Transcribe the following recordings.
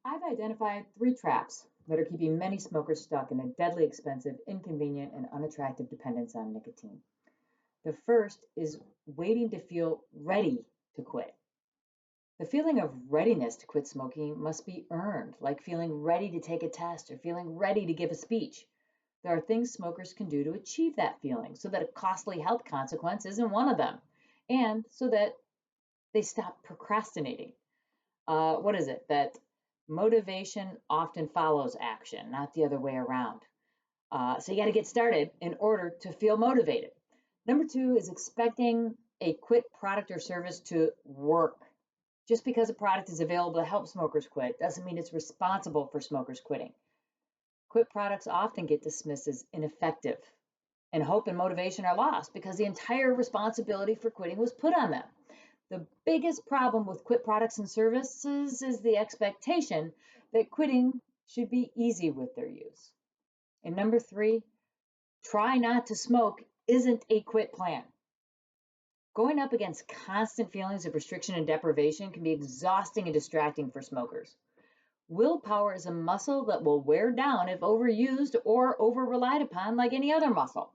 I've identified three traps that are keeping many smokers stuck in a deadly expensive, inconvenient, and unattractive dependence on nicotine. The first is waiting to feel ready to quit. The feeling of readiness to quit smoking must be earned, like feeling ready to take a test or feeling ready to give a speech. There are things smokers can do to achieve that feeling so that a costly health consequence isn't one of them, and so that they stop procrastinating. What is it? That motivation often follows action, not the other way around. So you got to get started in order to feel motivated. Number two is expecting a quit product or service to work. Just because a product is available to help smokers quit doesn't mean it's responsible for smokers quitting. Quit products often get dismissed as ineffective, and hope and motivation are lost because the entire responsibility for quitting was put on them. The biggest problem with quit products and services is the expectation that quitting should be easy with their use. And number three, try not to smoke isn't a quit plan. Going up against constant feelings of restriction and deprivation can be exhausting and distracting for smokers. Willpower is a muscle that will wear down if overused or over relied upon like any other muscle.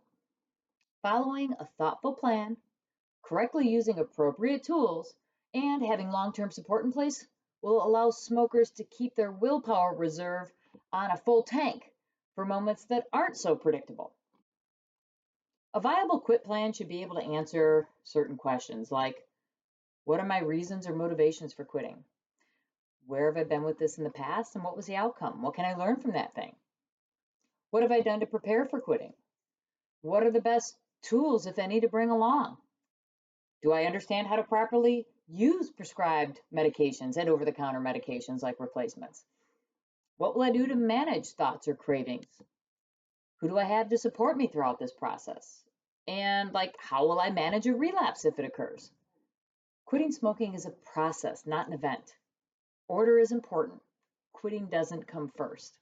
Following a thoughtful plan, correctly using appropriate tools, and having long-term support in place will allow smokers to keep their willpower reserve on a full tank for moments that aren't so predictable. A viable quit plan should be able to answer certain questions like, what are my reasons or motivations for quitting? Where have I been with this in the past and what was the outcome? What can I learn from that thing? What have I done to prepare for quitting? What are the best tools, if any, to bring along? Do I understand how to properly use prescribed medications and over the counter medications like replacements? What will I do to manage thoughts or cravings? Who do I have to support me throughout this process? And how will I manage a relapse if it occurs? Quitting smoking is a process, not an event. Order is important. Quitting doesn't come first.